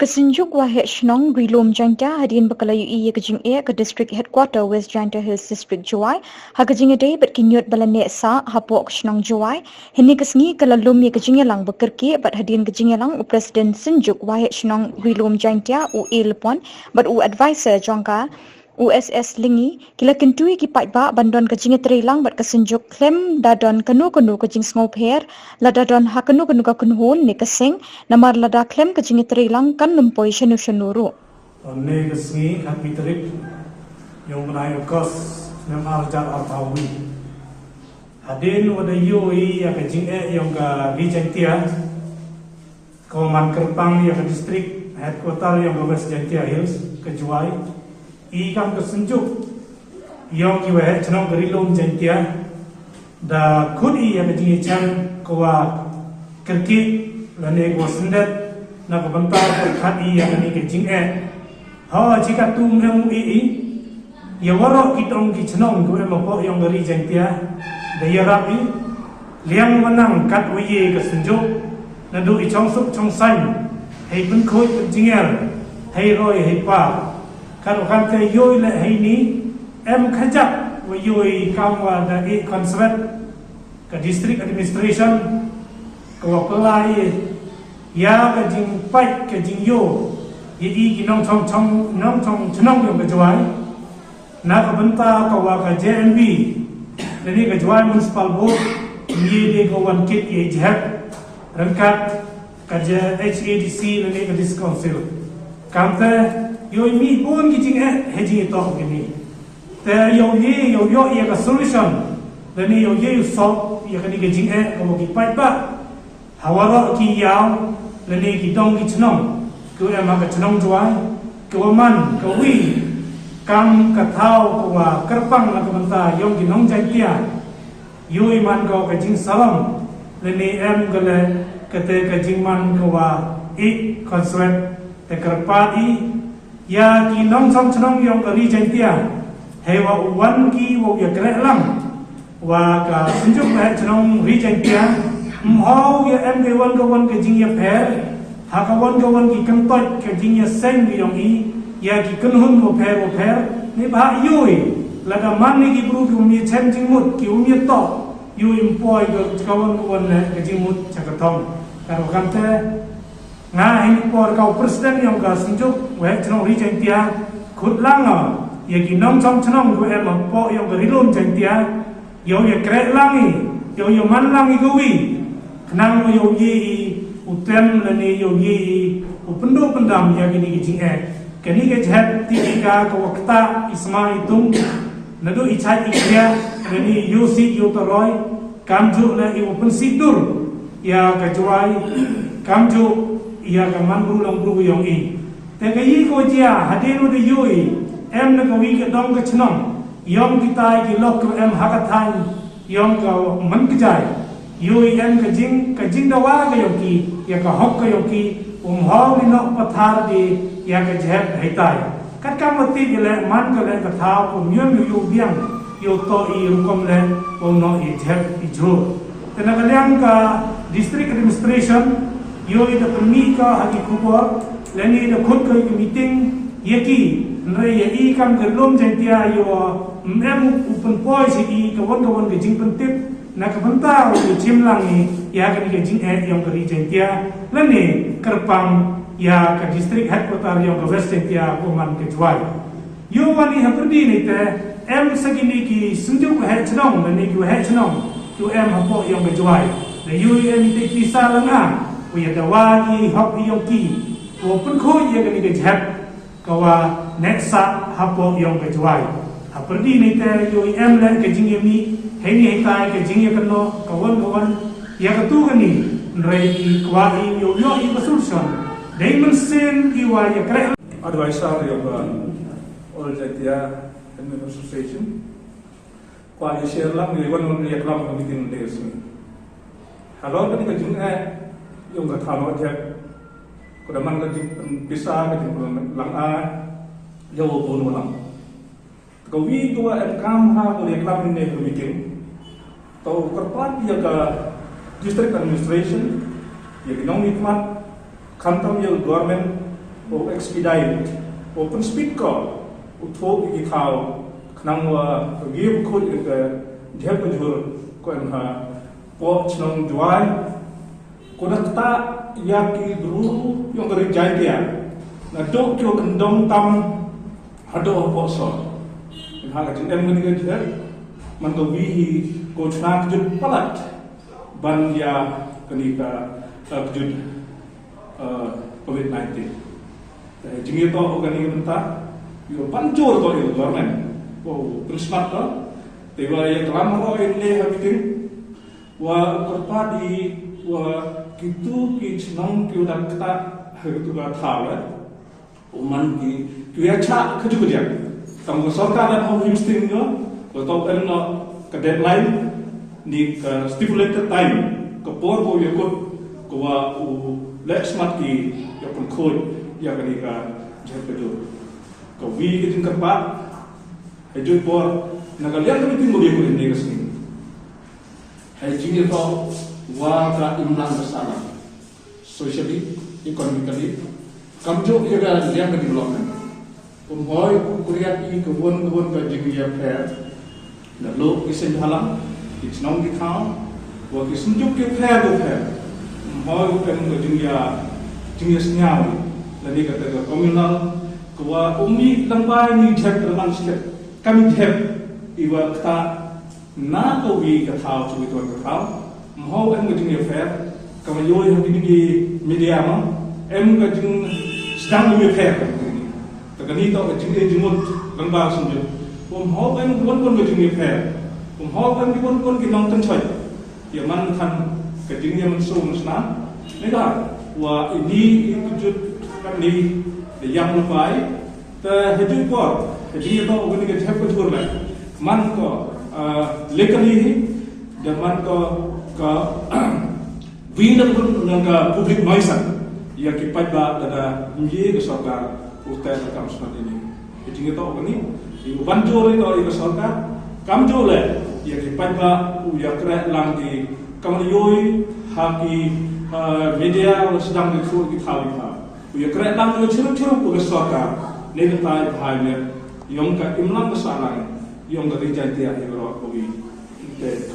Kesenjuk Wahid Shillong Rilum Jaiñtia hadirin Meghalaya ke Jingkhuid ke District Headquarter West Jaiñtia Hills District Juai ha ke Jingiatreilang bat kinyut balane sa hapok Shillong Juai hini kesengi kelalum ke Jingiatreilang bekerki bat hadirin ke Jingiatreilang Presiden Senjuk Wahid Shillong Rilum Jaiñtia u lepon bat u advisor jangka SWS lingi kila kentui ki paidbah bandon ke jingiatreilang bat kesenjuk khlem dadon kenu ke jing sngopher la dadon ha kenu ka kunhun ni keseng namar lada khlem ke jingiatreilang kan numpoi shanu ne kesengi hak mitrik yang benai kos namar jar artawi hadin wada yoi ya ke jinge yang ka Jaiñtia Koman Kerpang ya ke district headquarter yang ke West Jaiñtia Hills ke Juai ikam kesenjuk yang kiwe cenong Rilum Jaiñtia da kudi ya kejingican kawa kerki lane ko sendet na ko bentar khadi ya ni kejinge ha jika tu memu ya warok kitong ki cenong ko empo yang dari Jaiñtia da ya rabi liang menang kat wiye kesenjuk na du i chong sup chong san hei pun khoi pun jinger hei roi hei pa kalau kan te yoi le hei ni em khajak wa yoi kamwa da e conservat ke district administration ko pelai ya ke jing pai ke jing yo yi ki nong chong chnong yo ke jwai na ka benta ka wa ka JMB ni ke jwai municipal board ni de ko wan kit ye jhat rangkat ka HADC ni ke dis council kamte yo mi pun ki jing hejing to gini te yo ye ka solution dan ni yo ye solve ya kan ki jing ko ki paidbah hawara ki yaw dan ni ki dong ki chnong ko em ka chnong juai ko man ko wi kam ka thau ko wa kerpang na ko manta yong ki nong Jaiñtia yo man ko ka jing salam dan ni em gale kate ka jing man ko wa I consulat te kerpati ya ki nong song chnong yong ka Jaiñtia hewa wan ki wo ya jingaireilang wa ka senjuk ha chnong Jaiñtia mho ya em ke wan ka jing ya pher ha ka wan ki kantot ka jing ya seng yong ya ki kunhun wo pher ni ba yoi la ka man ni ki bru ki mi chen jing mut ki mi to yu impoi ka wan ka jing mut chakatong karo kante nga impor kau presiden yang ka senjuk we chnong Jaiñtia khutlang ya ki nong chong chnong ko em po yang ka Rilum Jaiñtia yo ya kreilang yo man lang ko wi knang yo ye utem lani yo ye upendo pendam ya gini ki jing kani ke jhat ti ka ko wakta isma itung nadu ichai ikya lani yo si yo toroi kamju na i open sidur ya ka juai kamju ia kaman long bru yong te ka yi ko jia hadin de yoi em na ko wi ke dong ke chnong yong kita ki lok ko em hakathan yong ka man ke jai yoi em ka jing dawa ka yoki ya ka hok ka yoki ho ni no pathar de ya ka jhet haitai kat kam ti le man ka le ka tha ko myem yu biang yo to I rukom le ko no I jhet I jo te na ka liang ka district administration yo ida permi ka hagi kubor leni ida khut ka meeting yeki nre ye kam ke Rilum Jaiñtia yo mem open poi si ka wan ke jing pentip na ka benta o chimlang ni ya ka ke jing yang ke Jaiñtia leni kerpang ya ka district headquarter yang ke West Jaiñtia ko man ke Juai yo wani ha perdi ni te em sagini ki senjuk ha chnong leni ki ha chnong tu em ha po yang ke Juai le yo em te pisa langa we ada wani hok yoki wo pun kho ye ga ni ke jhat kawa nexa hapo yong ke juai ha perdi ni te yo em le ke jing mi he ni he tai ke jing ye kano kawan ya ka tu ga ni re I kwa I yo I solution diamond sen ki wa ya kre advisor of all Jaiñtia Association kwa ye share lam ni wan ye klam committee ni lesmi halo ni ka jing yung ka thalo je ko daman ka bisa ka lang yo ko no lang ko wi ko em kam ha ko ye klam ni ko meeting to korpat ya ka district administration ye ginong nikmat kantam ye government o expedite open speed ko utho gi khao knang wa gi ko ke dhep jur ko ha po chnong juai ko ta yaki dulu yang dari Jaiñtia na dok kyo kendong tam hado po so ha ka jindem ni ke je man ko wi ko chna jut palat ban ya kenika jut COVID-19 jingi to organi menta yo pancur to yo government ko prismat to tewa ya kelam ro ini habitin wa korpadi wa kitu ki chnong ki udah kata itu gak tahu lah, uman ki ya cak kerja kerja, kamu sorkan dan home hosting nya, atau no ke deadline ni ke stipulated time, ke por bo ya kot, ke wa let smart ki ya pun kod ya kan ika jatuh kerja, ke wi kita kerpat, hujung por, nagalian kami tinggal dia kulit ni kesini, hujung itu warga imlan bersama, socially, economically, kamjo juga yang development. Umhoy kuriat i kebun ke jingiatreilang, lalu kisen halang, kisnong dikau, wa kisenjuk ke fair. Umhoy ke jingiat lalu kata ke komunal, kewa umi lambai ni jep terang sikit, kami jep iwa kata na kawi katau cumi tuan katau. Mau em ngajing fair, kami yoi yang ini di media mah, em ngajing sedang di fair kan ini. Tegani tau ngajing jemut lembah senjut. Mau em bukan ngajing fair, mau em bukan kinong tencoy. Ya man kan ngajing yang mensung senang. Nega, wah ini kejut kami di yang lebay. Terhijau por, hijau tau ini ngajing kejur lah. Man ko legally, dan man ko ka winner ng public maisan yang ki paidbah dada mye ke sarkar utai kam smart ini iting ito gani i banjo ito i sarkar kamjo le yang ki paidbah jingiatreilang ki kamyoy haki media sedang dikur ki thawi tha jingiatreilang yo chiru ko sarkar ne ta bhai yang ka imlang besalang yang dari Jaiñtia ibro ko wi te